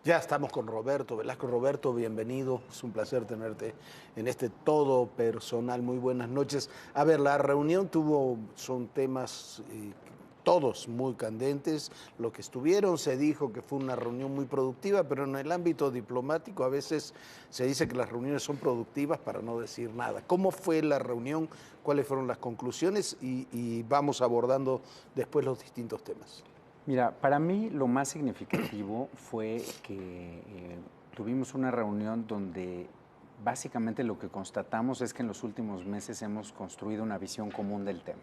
Ya estamos con Roberto Velasco. Roberto, bienvenido. Es un placer tenerte en este todo personal. Muy buenas noches. A ver, la reunión son temas todos muy candentes. Lo que estuvieron, se dijo que fue una reunión muy productiva, pero en el ámbito diplomático a veces se dice que las reuniones son productivas para no decir nada. ¿Cómo fue la reunión? ¿Cuáles fueron las conclusiones? Y vamos abordando después los distintos temas. Mira, para mí lo más significativo fue que tuvimos una reunión donde básicamente lo que constatamos es que en los últimos meses hemos construido una visión común del tema.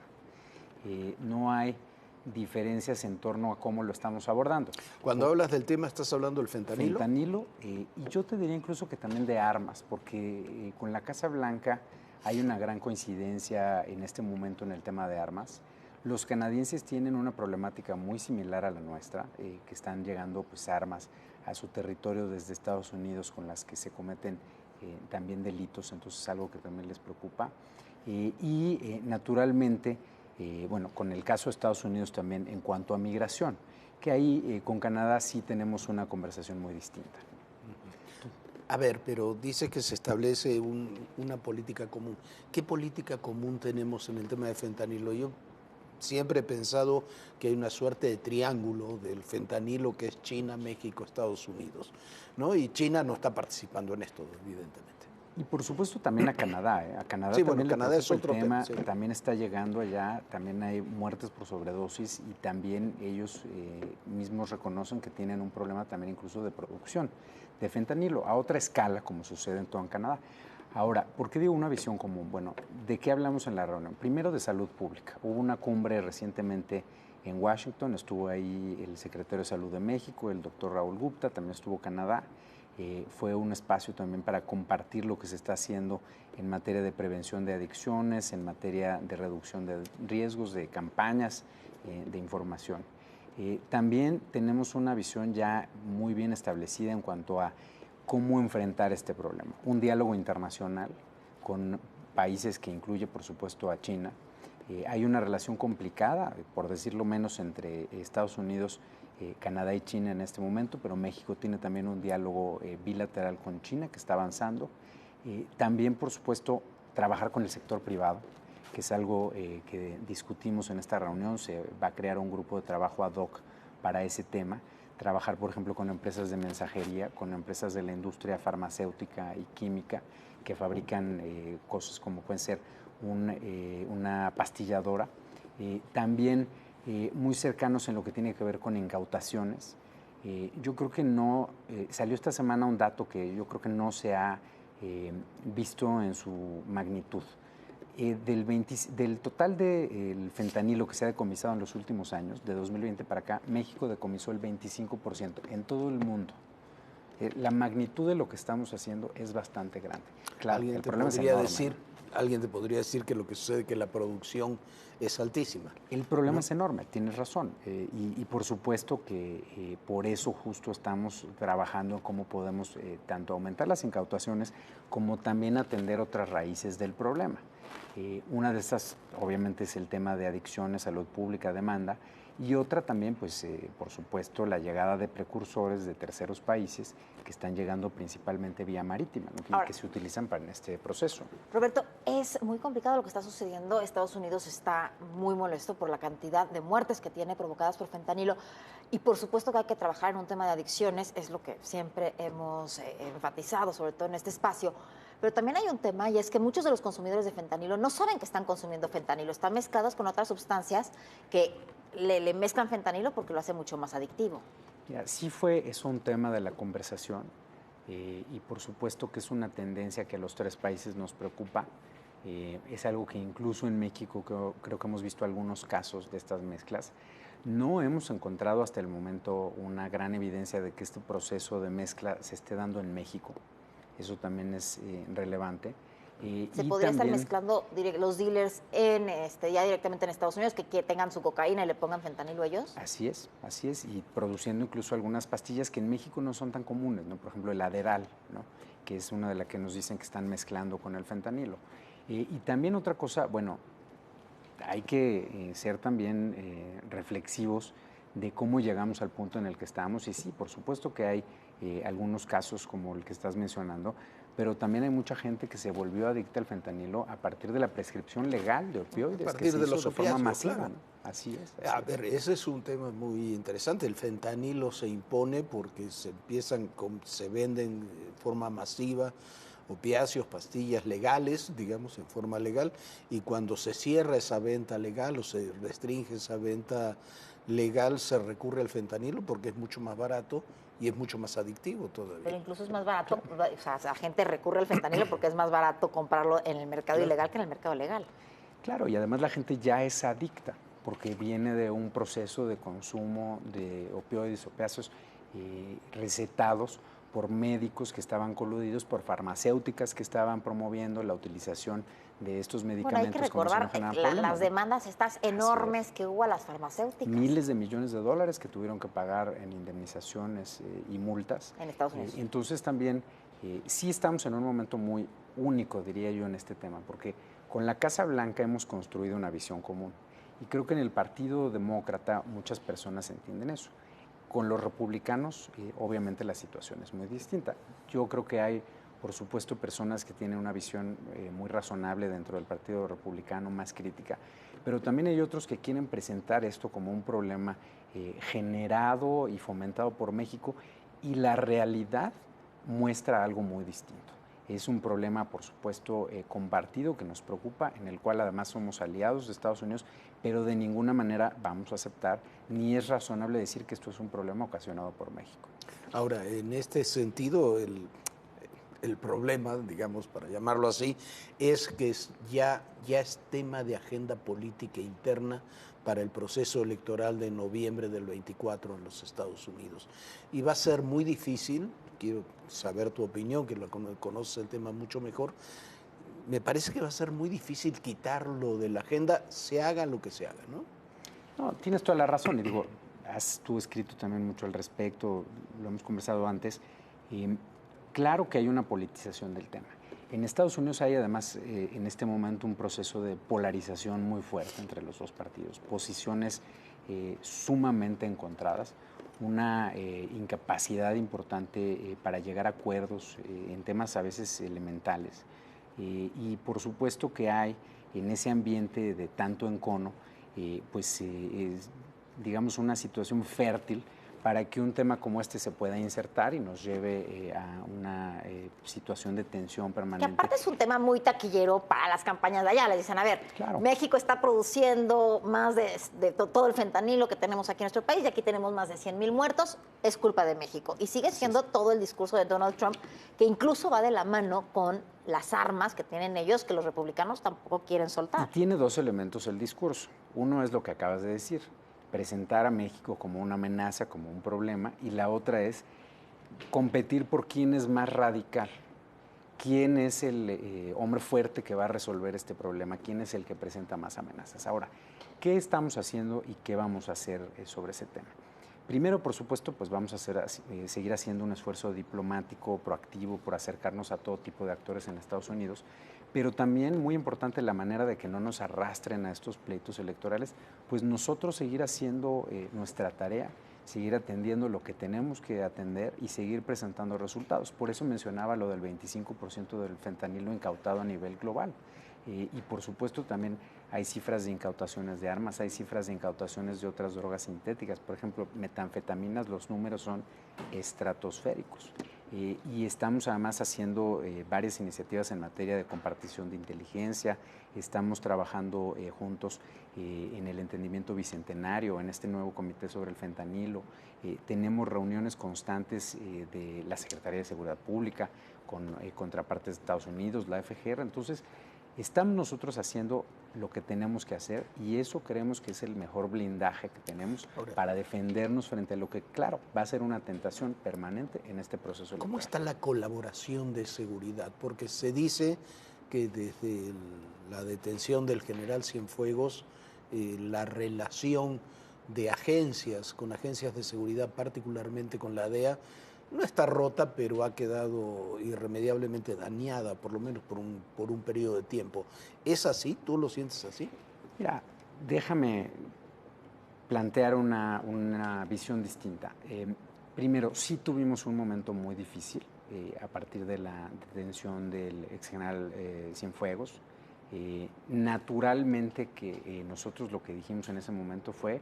No hay diferencias en torno a cómo lo estamos abordando. Cuando hablas del tema, ¿estás hablando del fentanilo? Fentanilo, y yo te diría incluso que también de armas, porque con la Casa Blanca hay una gran coincidencia en este momento en el tema de armas. Los canadienses tienen una problemática muy similar a la nuestra, que están llegando pues, armas a su territorio desde Estados Unidos con las que se cometen también delitos, entonces es algo que también les preocupa. Naturalmente, bueno, con el caso de Estados Unidos también en cuanto a migración, que ahí con Canadá sí tenemos una conversación muy distinta. A ver, pero dice que se establece una política común. ¿Qué política común tenemos en el tema de fentanilo? Yo siempre he pensado que hay una suerte de triángulo del fentanilo que es China, México, Estados Unidos, ¿no? Y China no está participando en esto, evidentemente. Y por supuesto también a Canadá. A Canadá Sí, también bueno, le Canadá es preocupa el otro tema, tema, sí. también está llegando allá, también hay muertes por sobredosis y también ellos mismos reconocen que tienen un problema también incluso de producción de fentanilo, a otra escala como sucede en todo en Canadá. Ahora, ¿por qué digo una visión común? Bueno, ¿de qué hablamos en la reunión? Primero de salud pública. Hubo una cumbre recientemente en Washington, estuvo ahí el secretario de Salud de México, el doctor Raúl Gupta, también estuvo Canadá. Fue un espacio también para compartir lo que se está haciendo en materia de prevención de adicciones, en materia de reducción de riesgos, de campañas de información. También tenemos una visión ya muy bien establecida en cuanto a cómo enfrentar este problema. Un diálogo internacional con países que incluye, por supuesto, a China. Hay una relación complicada, por decirlo menos, entre Estados Unidos, Canadá y China en este momento, pero México tiene también un diálogo bilateral con China que está avanzando. También, por supuesto, trabajar con el sector privado, que es algo que discutimos en esta reunión. Se va a crear un grupo de trabajo ad hoc para ese tema. Trabajar, por ejemplo, con empresas de mensajería, con empresas de la industria farmacéutica y química que fabrican cosas como pueden ser una pastilladora. También muy cercanos en lo que tiene que ver con incautaciones. Yo creo que no, salió esta semana un dato que yo creo que no se ha visto en su magnitud. Del total del fentanilo que se ha decomisado en los últimos años, de 2020 para acá, México decomisó el 25% en todo el mundo. La magnitud de lo que estamos haciendo es bastante grande. Claro, el problema es enorme. Alguien te podría decir que lo que sucede es que la producción es altísima. El problema es enorme, tienes razón. Y por supuesto que por eso justo estamos trabajando en cómo podemos tanto aumentar las incautaciones como también atender otras raíces del problema. Una de estas, obviamente, es el tema de adicciones, salud pública, demanda, y otra también, pues, por supuesto, la llegada de precursores de terceros países que están llegando principalmente vía marítima, ¿no? Ahora, que se utilizan para este proceso. Roberto, es muy complicado lo que está sucediendo. Estados Unidos está muy molesto por la cantidad de muertes que tiene provocadas por fentanilo y por supuesto que hay que trabajar en un tema de adicciones, es lo que siempre hemos enfatizado, sobre todo en este espacio. Pero también hay un tema y es que muchos de los consumidores de fentanilo no saben que están consumiendo fentanilo, están mezclados con otras sustancias que le mezclan fentanilo porque lo hace mucho más adictivo. Ya, sí es un tema de la conversación y por supuesto que es una tendencia que a los tres países nos preocupa. Es algo que incluso en México creo que hemos visto algunos casos de estas mezclas. No hemos encontrado hasta el momento una gran evidencia de que este proceso de mezcla se esté dando en México. Eso también es relevante. ¿Se podría estar mezclando los dealers ya directamente en Estados Unidos, que tengan su cocaína y le pongan fentanilo a ellos? Así es, y produciendo incluso algunas pastillas que en México no son tan comunes, ¿no? Por ejemplo, el Adderall, ¿no? Que es una de las que nos dicen que están mezclando con el fentanilo. Y también otra cosa, bueno, hay que ser también reflexivos de cómo llegamos al punto en el que estamos. Y sí, por supuesto que hay algunos casos como el que estás mencionando, pero también hay mucha gente que se volvió adicta al fentanilo a partir de la prescripción legal de opioides. A partir de los de forma opiáceos, masiva, claro. ¿no? Así es. A ver, ese es un tema muy interesante. El fentanilo se impone porque se venden de forma masiva opiáceos, pastillas legales, digamos, en forma legal, y cuando se cierra esa venta legal o se restringe esa venta legal, se recurre al fentanilo porque es mucho más barato y es mucho más adictivo todavía. Pero incluso es más barato, o sea, la gente recurre al fentanilo porque es más barato comprarlo en el mercado ilegal que en el mercado legal. Claro, y además la gente ya es adicta porque viene de un proceso de consumo de opioides, opiáceos recetados por médicos que estaban coludidos, por farmacéuticas que estaban promoviendo la utilización de estos medicamentos. Bueno, hay que recordar las demandas estas enormes que hubo a las farmacéuticas. Miles de millones de dólares que tuvieron que pagar en indemnizaciones y multas. En Estados Unidos. Entonces también sí estamos en un momento muy único, diría yo, en este tema, porque con la Casa Blanca hemos construido una visión común. Y creo que en el Partido Demócrata muchas personas entienden eso. Con los republicanos, obviamente la situación es muy distinta. Yo creo que hay, por supuesto, personas que tienen una visión muy razonable dentro del Partido Republicano, más crítica, pero también hay otros que quieren presentar esto como un problema generado y fomentado por México, y la realidad muestra algo muy distinto. Es un problema, por supuesto, compartido que nos preocupa, en el cual además somos aliados de Estados Unidos, pero de ninguna manera vamos a aceptar, ni es razonable decir que esto es un problema ocasionado por México. Ahora, en este sentido, el problema, digamos, para llamarlo así, es que ya es tema de agenda política interna para el proceso electoral de noviembre del 24 en los Estados Unidos. Y va a ser muy difícil, quiero saber tu opinión, que conoces el tema mucho mejor, me parece que va a ser muy difícil quitarlo de la agenda, se haga lo que se haga, ¿no? No, tienes toda la razón, y digo, has tú escrito también mucho al respecto, lo hemos conversado antes. Claro que hay una politización del tema. En Estados Unidos hay además en este momento un proceso de polarización muy fuerte entre los dos partidos, posiciones sumamente encontradas, una incapacidad importante para llegar a acuerdos en temas a veces elementales. Y por supuesto que hay en ese ambiente de tanto encono, digamos, una situación fértil para que un tema como este se pueda insertar y nos lleve a una situación de tensión permanente. Que aparte es un tema muy taquillero para las campañas de allá. Les dicen, a ver, claro, México está produciendo más de todo el fentanilo que tenemos aquí en nuestro país y aquí tenemos más de 100,000 muertos, es culpa de México. Y sigue siendo todo el discurso de Donald Trump, que incluso va de la mano con las armas que tienen ellos, que los republicanos tampoco quieren soltar. Y tiene dos elementos el discurso. Uno es lo que acabas de decir, presentar a México como una amenaza, como un problema, y la otra es competir por quién es más radical, quién es el hombre fuerte que va a resolver este problema, quién es el que presenta más amenazas. Ahora, ¿qué estamos haciendo y qué vamos a hacer sobre ese tema? Primero, por supuesto, pues vamos a seguir haciendo un esfuerzo diplomático, proactivo, por acercarnos a todo tipo de actores en Estados Unidos, pero también muy importante la manera de que no nos arrastren a estos pleitos electorales, pues nosotros seguir haciendo nuestra tarea, seguir atendiendo lo que tenemos que atender y seguir presentando resultados. Por eso mencionaba lo del 25% del fentanilo incautado a nivel global. Y por supuesto también hay cifras de incautaciones de armas, hay cifras de incautaciones de otras drogas sintéticas. Por ejemplo, metanfetaminas, los números son estratosféricos. Y estamos además haciendo varias iniciativas en materia de compartición de inteligencia, estamos trabajando juntos en el entendimiento bicentenario, en este nuevo comité sobre el fentanilo, tenemos reuniones constantes de la Secretaría de Seguridad Pública con contrapartes de Estados Unidos, la FGR, entonces estamos nosotros haciendo lo que tenemos que hacer y eso creemos que es el mejor blindaje que tenemos para defendernos frente a lo que, claro, va a ser una tentación permanente en este proceso electoral. ¿Cómo está la colaboración de seguridad? Porque se dice que desde la detención del general Cienfuegos, la relación de agencias con agencias de seguridad, particularmente con la DEA, no está rota, pero ha quedado irremediablemente dañada, por lo menos por un periodo de tiempo. ¿Es así? ¿Tú lo sientes así? Mira, déjame plantear una visión distinta. Primero, sí tuvimos un momento muy difícil a partir de la detención del ex general Cienfuegos. Naturalmente que nosotros lo que dijimos en ese momento fue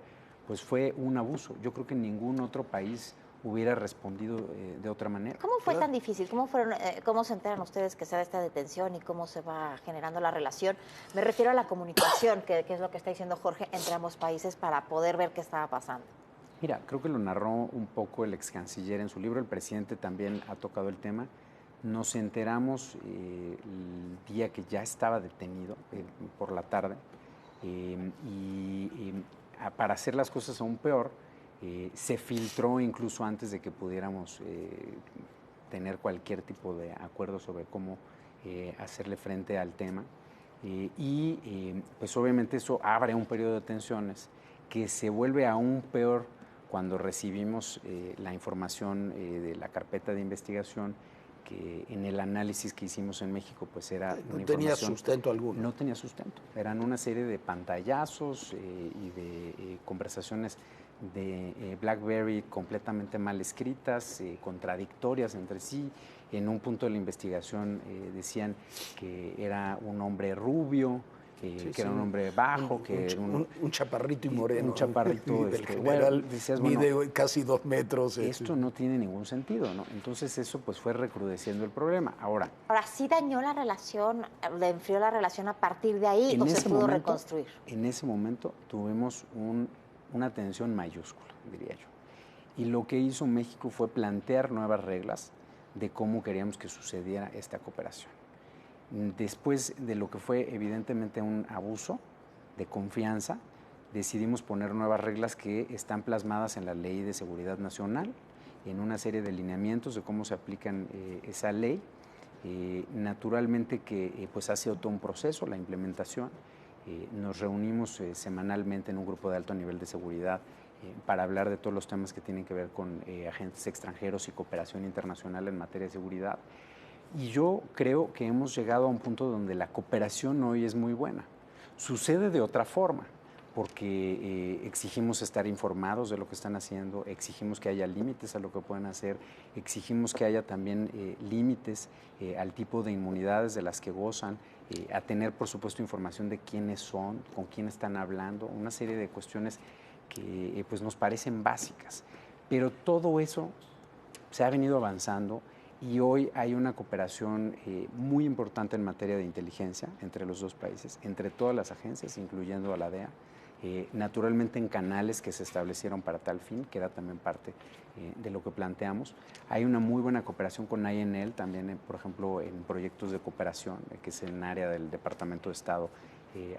un abuso. Yo creo que ningún otro país hubiera respondido de otra manera. ¿Cómo fue tan difícil? ¿Cómo se enteran ustedes que se da esta detención y cómo se va generando la relación? Me refiero a la comunicación, que es lo que está diciendo Jorge, entre ambos países para poder ver qué estaba pasando. Mira, creo que lo narró un poco el ex canciller en su libro, el presidente también ha tocado el tema. Nos enteramos el día que ya estaba detenido, por la tarde, para hacer las cosas aún peor, se filtró incluso antes de que pudiéramos tener cualquier tipo de acuerdo sobre cómo hacerle frente al tema. Pues obviamente eso abre un periodo de tensiones que se vuelve aún peor cuando recibimos la información de la carpeta de investigación, que en el análisis que hicimos en México pues era no tenía sustento alguno. No tenía sustento. Eran una serie de pantallazos y de conversaciones de BlackBerry completamente mal escritas, contradictorias entre sí. En un punto de la investigación decían que era un hombre rubio, que era un hombre bajo, un chaparrito y moreno. Un chaparrito del general, decías, mide casi 2 metros. Esto no tiene ningún sentido, ¿no? Entonces eso pues fue recrudeciendo el problema. Ahora ¿sí dañó la relación, le enfrió la relación a partir de ahí o se pudo reconstruir? En ese momento tuvimos una tensión mayúscula, diría yo. Y lo que hizo México fue plantear nuevas reglas de cómo queríamos que sucediera esta cooperación. Después de lo que fue evidentemente un abuso de confianza, decidimos poner nuevas reglas que están plasmadas en la Ley de Seguridad Nacional, en una serie de lineamientos de cómo se aplican esa ley. Naturalmente que pues ha sido todo un proceso, la implementación. Nos reunimos semanalmente en un grupo de alto nivel de seguridad para hablar de todos los temas que tienen que ver con agentes extranjeros y cooperación internacional en materia de seguridad. Y yo creo que hemos llegado a un punto donde la cooperación hoy es muy buena. Sucede de otra forma, porque exigimos estar informados de lo que están haciendo, exigimos que haya límites a lo que pueden hacer, exigimos que haya también límites al tipo de inmunidades de las que gozan, a tener, por supuesto, información de quiénes son, con quién están hablando, una serie de cuestiones que pues nos parecen básicas. Pero todo eso se ha venido avanzando y hoy hay una cooperación muy importante en materia de inteligencia entre los dos países, entre todas las agencias, incluyendo a la DEA, naturalmente en canales que se establecieron para tal fin, que era también parte de lo que planteamos. Hay una muy buena cooperación con INL, también, por ejemplo, en proyectos de cooperación, que es en área del Departamento de Estado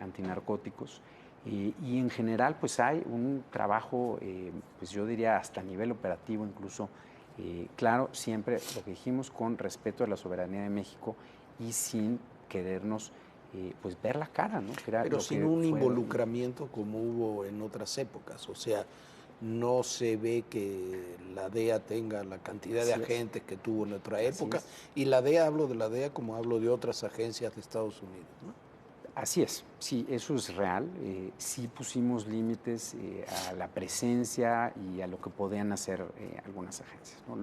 antinarcóticos. Y en general, pues hay un trabajo, pues yo diría hasta a nivel operativo incluso, claro, siempre lo que dijimos con respeto a la soberanía de México y sin querernos pues ver la cara, ¿no? Pero sin un involucramiento como hubo en otras épocas, o sea, no se ve que la DEA tenga la cantidad de agentes que tuvo en otra época, y la DEA, hablo de la DEA como hablo de otras agencias de Estados Unidos, ¿no? Así es, sí, eso es real. Sí pusimos límites a la presencia y a lo que podían hacer algunas agencias, ¿no?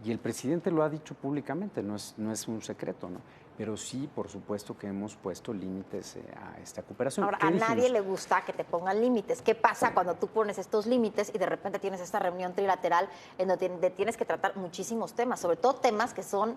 Y el presidente lo ha dicho públicamente, no es un secreto, ¿no? Pero sí, por supuesto que hemos puesto límites a esta cooperación. Ahora, a nadie le gusta que te pongan límites. ¿Qué pasa cuando tú pones estos límites y de repente tienes esta reunión trilateral en donde tienes que tratar muchísimos temas, sobre todo temas que son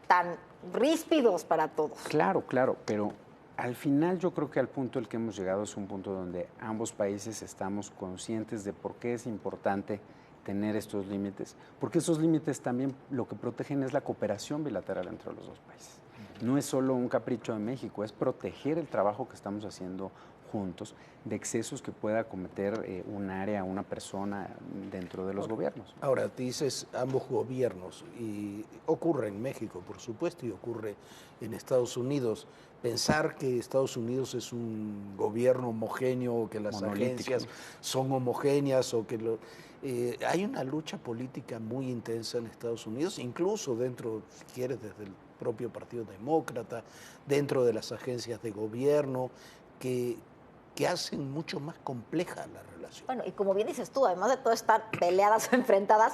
tan ríspidos para todos? Claro, claro, pero al final yo creo que al punto al que hemos llegado es un punto donde ambos países estamos conscientes de por qué es importante tener estos límites, porque esos límites también lo que protegen es la cooperación bilateral entre los dos países. No es solo un capricho de México, es proteger el trabajo que estamos haciendo juntos de excesos que pueda cometer un área, una persona dentro de los gobiernos. Ahora, dices ambos gobiernos, y ocurre en México, por supuesto, y ocurre en Estados Unidos. Pensar que Estados Unidos es un gobierno homogéneo, que las agencias son homogéneas, o que hay una lucha política muy intensa en Estados Unidos, incluso dentro, si quieres, desde el propio Partido Demócrata, dentro de las agencias de gobierno, que hacen mucho más compleja la relación. Bueno, y como bien dices tú, además de todo estar peleadas o enfrentadas,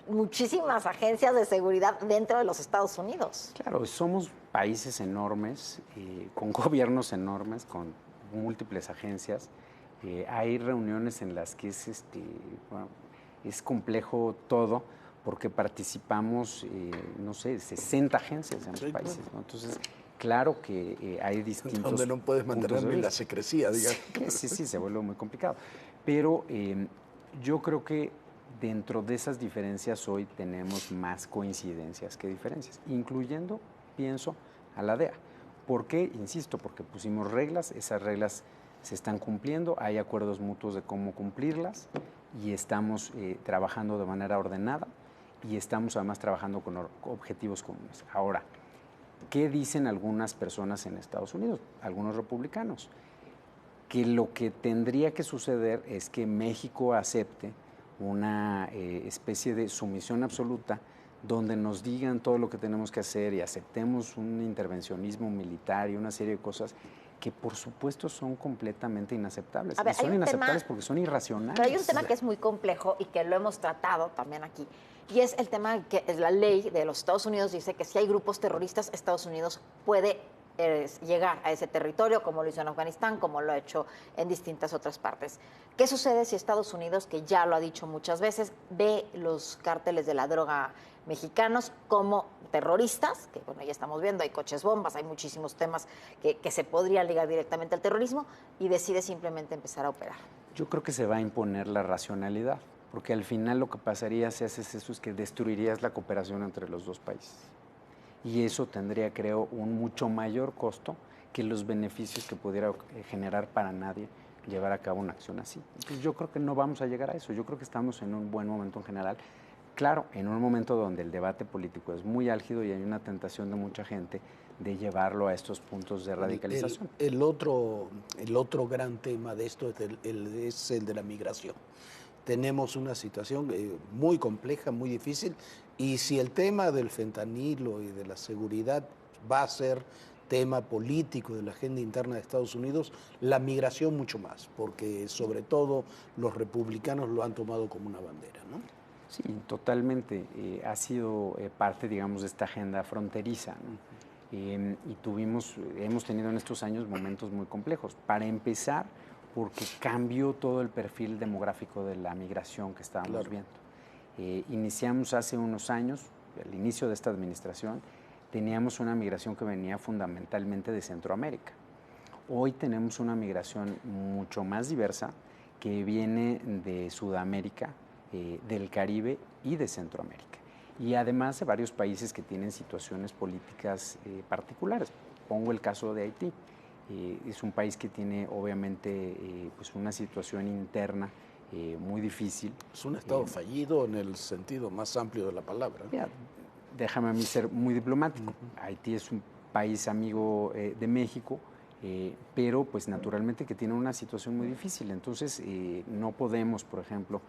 muchísimas agencias de seguridad dentro de los Estados Unidos. Claro, somos países enormes, con gobiernos enormes, con múltiples agencias. Hay reuniones en las que bueno, es complejo todo, porque participamos, no sé, 60 agencias en los países, ¿no? Entonces, claro que hay distintos donde no puedes mantener ni la secrecía, digamos. Sí, se vuelve muy complicado. Pero yo creo que dentro de esas diferencias hoy tenemos más coincidencias que diferencias, incluyendo, pienso, a la DEA. ¿Por qué? Insisto, porque pusimos reglas, esas reglas se están cumpliendo, hay acuerdos mutuos de cómo cumplirlas y estamos trabajando de manera ordenada y estamos además trabajando con objetivos comunes. Ahora, ¿qué dicen algunas personas en Estados Unidos? Algunos republicanos. Que lo que tendría que suceder es que México acepte una especie de sumisión absoluta donde nos digan todo lo que tenemos que hacer y aceptemos un intervencionismo militar y una serie de cosas que por supuesto son completamente inaceptables. A ver, y son inaceptables porque son irracionales. Pero hay un tema que es muy complejo y que lo hemos tratado también aquí, y es el tema que la ley de los Estados Unidos dice que si hay grupos terroristas, Estados Unidos puede llegar a ese territorio, como lo hizo en Afganistán, como lo ha hecho en distintas otras partes. ¿Qué sucede si Estados Unidos, que ya lo ha dicho muchas veces, ve los cárteles de la droga mexicanos como terroristas? Que bueno, ya estamos viendo, hay coches bombas, hay muchísimos temas que se podrían ligar directamente al terrorismo, y decide simplemente empezar a operar. Yo creo que se va a imponer la racionalidad, porque al final lo que pasaría si haces eso es que destruirías la cooperación entre los dos países. Y eso tendría, creo, un mucho mayor costo que los beneficios que pudiera generar para nadie llevar a cabo una acción así. Entonces yo creo que no vamos a llegar a eso. Yo creo que estamos en un buen momento en general. Claro, en un momento donde el debate político es muy álgido y hay una tentación de mucha gente de llevarlo a estos puntos de radicalización. El otro gran tema de esto es el de la migración. Tenemos una situación muy compleja, muy difícil, y si el tema del fentanilo y de la seguridad va a ser tema político de la agenda interna de Estados Unidos, la migración mucho más, porque sobre todo los republicanos lo han tomado como una bandera, ¿no? Sí, totalmente. Ha sido parte, digamos, de esta agenda fronteriza, ¿no? Y hemos tenido en estos años momentos muy complejos. Para empezar, porque cambió todo el perfil demográfico de la migración que estábamos viendo. Iniciamos hace unos años, al inicio de esta administración, teníamos una migración que venía fundamentalmente de Centroamérica. Hoy tenemos una migración mucho más diversa que viene de Sudamérica, del Caribe y de Centroamérica. Y además de varios países que tienen situaciones políticas particulares. Pongo el caso de Haití. Es un país que tiene obviamente pues una situación interna muy difícil. Es un Estado fallido en el sentido más amplio de la palabra. Mira, déjame a mí ser muy diplomático. Haití es un país amigo de México, pero pues naturalmente que tiene una situación muy difícil. Entonces no podemos, por ejemplo,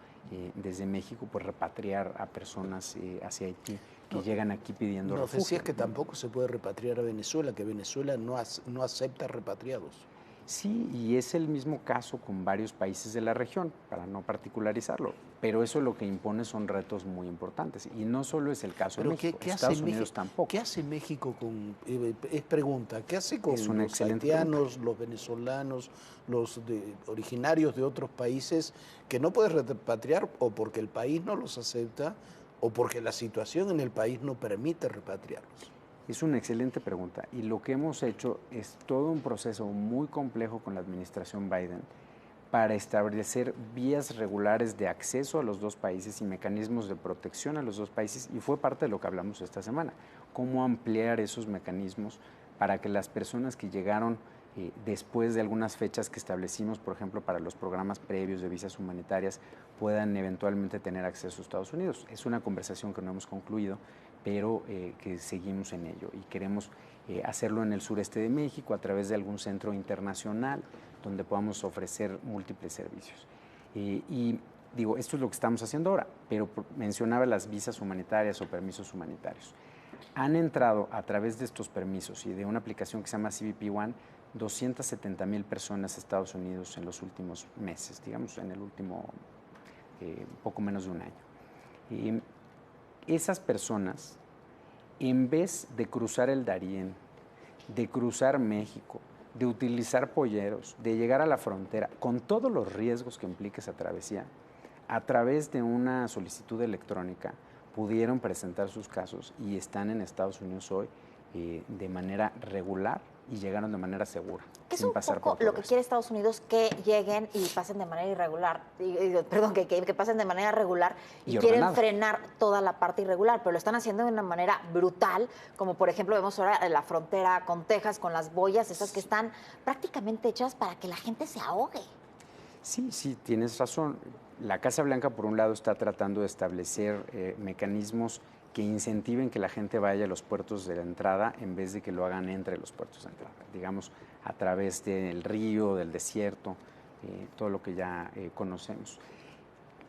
desde México pues repatriar a personas hacia Haití que llegan aquí pidiendo refugio. Decías que tampoco se puede repatriar a Venezuela, que Venezuela no acepta repatriados. Sí, y es el mismo caso con varios países de la región, para no particularizarlo, pero eso lo que impone son retos muy importantes, y no solo es el caso de México, Estados Unidos tampoco. ¿Qué hace México con, es pregunta, qué hace con los haitianos, los venezolanos, los originarios de otros países que no puedes repatriar o porque el país no los acepta o porque la situación en el país no permite repatriarlos? Es una excelente pregunta, y lo que hemos hecho es todo un proceso muy complejo con la administración Biden para establecer vías regulares de acceso a los dos países y mecanismos de protección a los dos países, y fue parte de lo que hablamos esta semana, cómo ampliar esos mecanismos para que las personas que llegaron después de algunas fechas que establecimos, por ejemplo, para los programas previos de visas humanitarias, puedan eventualmente tener acceso a Estados Unidos. Es una conversación que no hemos concluido, pero que seguimos en ello y queremos hacerlo en el sureste de México a través de algún centro internacional donde podamos ofrecer múltiples servicios. Y digo, esto es lo que estamos haciendo ahora, pero mencionaba las visas humanitarias o permisos humanitarios. Han entrado a través de estos permisos y de una aplicación que se llama CBP One 270,000 personas a Estados Unidos en los últimos meses, digamos, en el último poco menos de un año. esas personas, en vez de cruzar el Darién, de cruzar México, de utilizar polleros, de llegar a la frontera, con todos los riesgos que implica esa travesía, a través de una solicitud electrónica pudieron presentar sus casos y están en Estados Unidos hoy de manera regular y llegaron de manera segura. ¿Qué es un poco lo que quiere Estados Unidos? Que lleguen y pasen de manera irregular, que pasen de manera regular y quieren frenar toda la parte irregular, pero lo están haciendo de una manera brutal, como por ejemplo vemos ahora en la frontera con Texas, con las boyas, esas que están prácticamente hechas para que la gente se ahogue. Sí, tienes razón. La Casa Blanca, por un lado, está tratando de establecer mecanismos que incentiven que la gente vaya a los puertos de la entrada en vez de que lo hagan entre los puertos de entrada, digamos, a través del río, del desierto, todo lo que ya conocemos.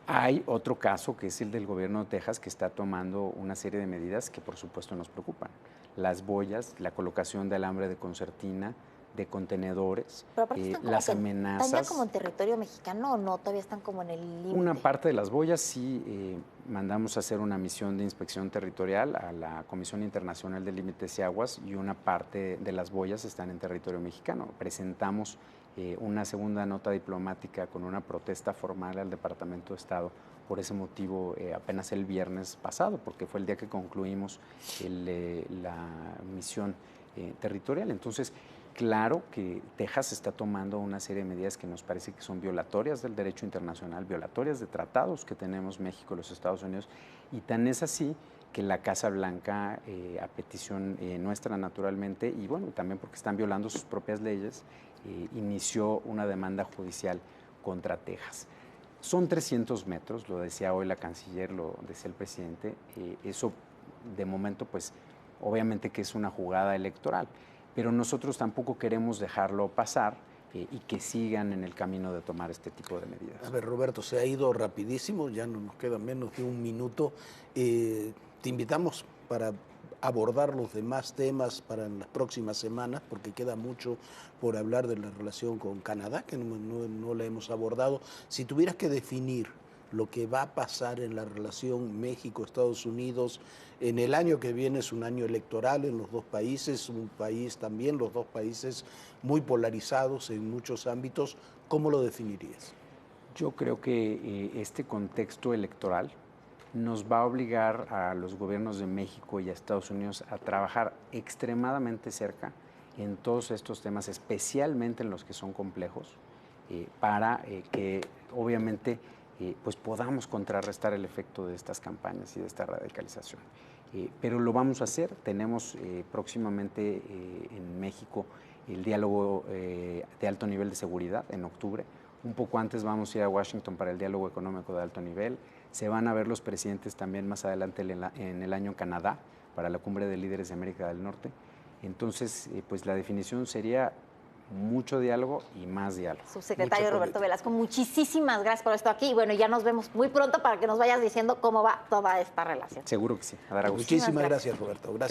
Hay otro caso, que es el del gobierno de Texas, que está tomando una serie de medidas que, por supuesto, nos preocupan. Las boyas, la colocación de alambre de concertina, de contenedores, las amenazas. ¿Están ya como en territorio mexicano o no? ¿Todavía están como en el límite? Una parte de las boyas sí mandamos a hacer una misión de inspección territorial a la Comisión Internacional de Límites y Aguas, y una parte de las boyas están en territorio mexicano. Presentamos una segunda nota diplomática con una protesta formal al Departamento de Estado por ese motivo apenas el viernes pasado, porque fue el día que concluimos la misión territorial. Entonces, claro que Texas está tomando una serie de medidas que nos parece que son violatorias del derecho internacional, violatorias de tratados que tenemos México y los Estados Unidos, y tan es así que la Casa Blanca, a petición nuestra naturalmente, y bueno, también porque están violando sus propias leyes, inició una demanda judicial contra Texas. Son 300 metros, lo decía hoy la canciller, lo decía el presidente, eso de momento pues obviamente que es una jugada electoral, pero nosotros tampoco queremos dejarlo pasar y que sigan en el camino de tomar este tipo de medidas. A ver, Roberto, se ha ido rapidísimo, ya no nos queda menos de un minuto. Te invitamos para abordar los demás temas para las próximas semanas, porque queda mucho por hablar de la relación con Canadá, que no la hemos abordado. Si tuvieras que definir lo que va a pasar en la relación México-Estados Unidos en el año que viene, es un año electoral en los dos países, un país también, los dos países muy polarizados en muchos ámbitos, ¿cómo lo definirías? Yo creo que este contexto electoral nos va a obligar a los gobiernos de México y a Estados Unidos a trabajar extremadamente cerca en todos estos temas, especialmente en los que son complejos, para que obviamente pues podamos contrarrestar el efecto de estas campañas y de esta radicalización. Pero lo vamos a hacer. Tenemos próximamente en México el diálogo de alto nivel de seguridad en octubre. Un poco antes vamos a ir a Washington para el diálogo económico de alto nivel. Se van a ver los presidentes también más adelante en el año en Canadá para la cumbre de líderes de América del Norte. Entonces, pues la definición sería mucho diálogo y más diálogo. Subsecretario Roberto Velasco, muchísimas gracias por esto aquí. Y bueno, ya nos vemos muy pronto para que nos vayas diciendo cómo va toda esta relación. Seguro que sí. A dar a gusto. Muchísimas gracias, Roberto. Gracias.